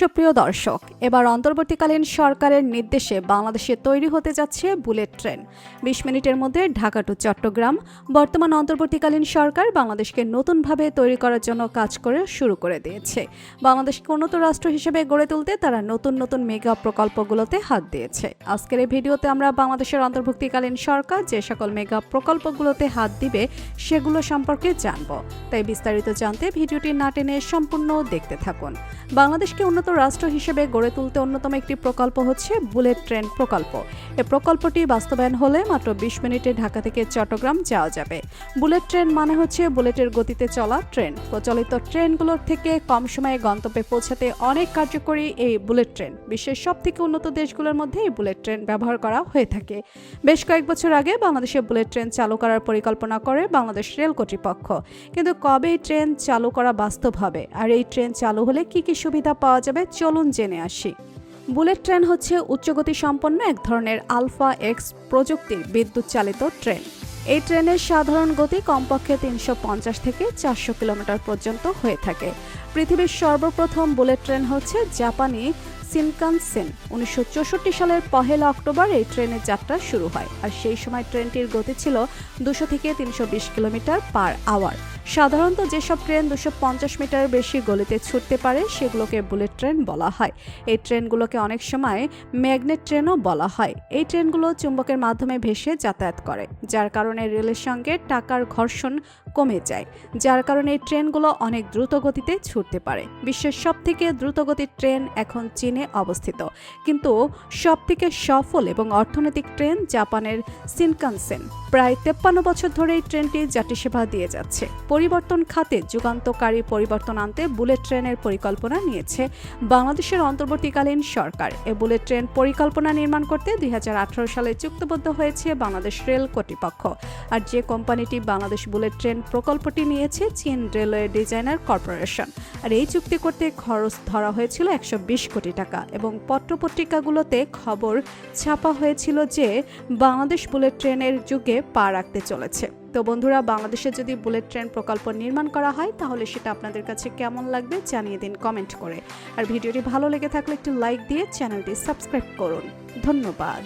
সুপ্রিয় দর্শক, এবার অন্তর্বর্তীকালীন সরকারের নির্দেশে বাংলাদেশে তৈরি হতে যাচ্ছে বুলেট ট্রেন। ২০ মিনিটের মধ্যে ঢাকা টু চট্টগ্রাম। বর্তমান অন্তর্বর্তীকালীন সরকার বাংলাদেশকে নতুনভাবে তৈরি করার জন্য কাজ শুরু করে দিয়েছে। বাংলাদেশকে উন্নত রাষ্ট্র হিসেবে গড়ে তুলতে তারা নতুন নতুন মেগা প্রকল্পগুলোতে হাত দিয়েছে। আজকের এই ভিডিওতে আমরা বাংলাদেশের অন্তর্বর্তীকালীন সরকার যে সকল মেগা প্রকল্পগুলোতে হাত দিবে সেগুলো সম্পর্কে জানব। তাই বিস্তারিত জানতে ভিডিওটি না টেনে সম্পূর্ণ দেখতে থাকুন। বাংলাদেশকে উন্নত রাষ্ট্র হিসেবে গড়ে তুলতে অন্যতম একটি প্রকল্প হচ্ছে বুলেট ট্রেন প্রকল্প। এই প্রকল্পটি বাস্তবায়ন হলে মাত্র ২০ মিনিটে ঢাকা থেকে চট্টগ্রাম যাওয়া যাবে। বুলেট ট্রেন মানে হচ্ছে বুলেটের গতিতে চলা ট্রেন। প্রচলিত ট্রেনগুলোর থেকে কম সময়ে গন্তব্যে পৌঁছাতে অনেক কার্যকরী এই বুলেট ট্রেন। বিশ্বের সবথেকে উন্নত দেশগুলোর মধ্যে এই বুলেট ট্রেন ব্যবহার করা হয়ে থাকে। বেশ কয়েক বছর আগে বাংলাদেশে বুলেট ট্রেন চালু করার পরিকল্পনা করে বাংলাদেশ রেল কর্তৃপক্ষ। কিন্তু কবে এই ট্রেন চালু করা বাস্তব হবে আর এই ট্রেন চালু হলে কি কি সুবিধা পাওয়া যাবে চলুন জেনে আসি। বুলেট ট্রেন হচ্ছে উচ্চগতি সম্পন্ন এক ধরনের আলফা এক্স প্রযুক্তির বিদ্যুৎ চালিত ট্রেন। এই ট্রেনের সাধারণ গতি কমপক্ষে ৩৫০ থেকে ৪০০ কিলোমিটার পর্যন্ত হয়ে থাকে। পৃথিবীর সর্বপ্রথম বুলেট ট্রেন হচ্ছে জাপানি শিনকানসেন। ১৯৬৪ সালের ১ অক্টোবর এই ট্রেনের যাত্রা শুরু হয়, আর সেই সময় ট্রেনটির গতি ছিল ২০০ থেকে ৩২০ কিলোমিটার পার আওয়ার। সাধারণত যেসব ট্রেন ২৫০ মিটার বেশি গতিতে ছুটতে পারে সেগুলোকে বুলেট ট্রেন বলা হয়। এই ট্রেনগুলোকে অনেক সময় ম্যাগনেট ট্রেনও বলা হয়। এই ট্রেনগুলো চুম্বকের মাধ্যমে ভেসে যাতায়াত করে, যার কারণে রেলের সঙ্গে টাকার ঘর্ষণ কমে যায়, যার কারণে এই ট্রেনগুলো অনেক দ্রুত গতিতে ছুটতে পারে। বিশ্বের সবথেকে দ্রুতগতির ট্রেন এখন চীনে অবস্থিত, কিন্তু সবথেকে সফল এবং অর্থনৈতিক ট্রেন জাপানের শিনকানসেন। প্রায় ৫৩ বছর ধরে এই ট্রেনটি যাত্রী সেবা দিয়ে যাচ্ছে। পরিবর্তন খাতে যুগান্তকারী পরিবর্তন আনতে বুলেট ট্রেনের পরিকল্পনা নিয়েছে বাংলাদেশের অন্তর্বর্তীকালীন সরকার। এই বুলেট ট্রেন পরিকল্পনা নির্মাণ করতে ২০১৮ সালে চুক্তিবদ্ধ হয়েছে বাংলাদেশ রেল কর্তৃপক্ষ। আর যে কোম্পানিটি বাংলাদেশ বুলেট ট্রেন প্রকল্পটি নিয়েছে চীন রেলওয়ে ডিজাইনার কর্পোরেশন। আর এই চুক্তি করতে খরচ ধরা হয়েছিল ১২০ কোটি টাকা এবং পত্রপত্রিকাগুলোতে খবর ছাপা হয়েছিল যে বাংলাদেশ বুলেট ট্রেনের যুগে পা রাখতে চলেছে। তো বন্ধুরা, বাংলাদেশে যদি বুলেট ট্রেন প্রকল্প নির্মাণ করা হয় তাহলে সেটা আপনাদের কাছে কেমন লাগবে জানিয়ে দিন কমেন্ট করে। আর ভিডিওটি ভালো লেগে থাকলে একটি লাইক দিয়ে চ্যানেলটি সাবস্ক্রাইব করুন। ধন্যবাদ।